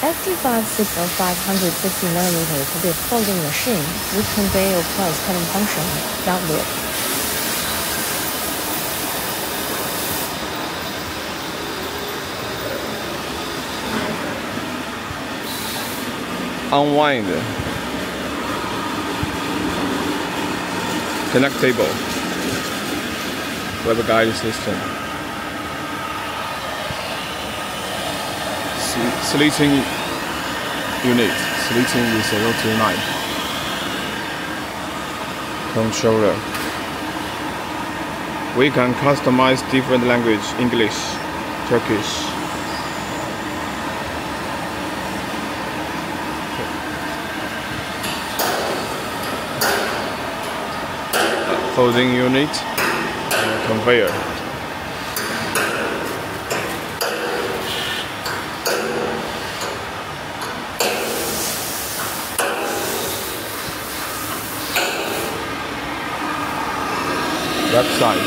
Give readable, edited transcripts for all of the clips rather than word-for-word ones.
FD-560 560mm will be a folding machine with conveyor plus cutting function without lid. Unwind. Connect table. Web guide system. Slitting unit. Slitting with 0 to 9. Controller. We can customize different language: English, Turkish. Folding unit and conveyor. Left side.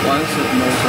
One motor.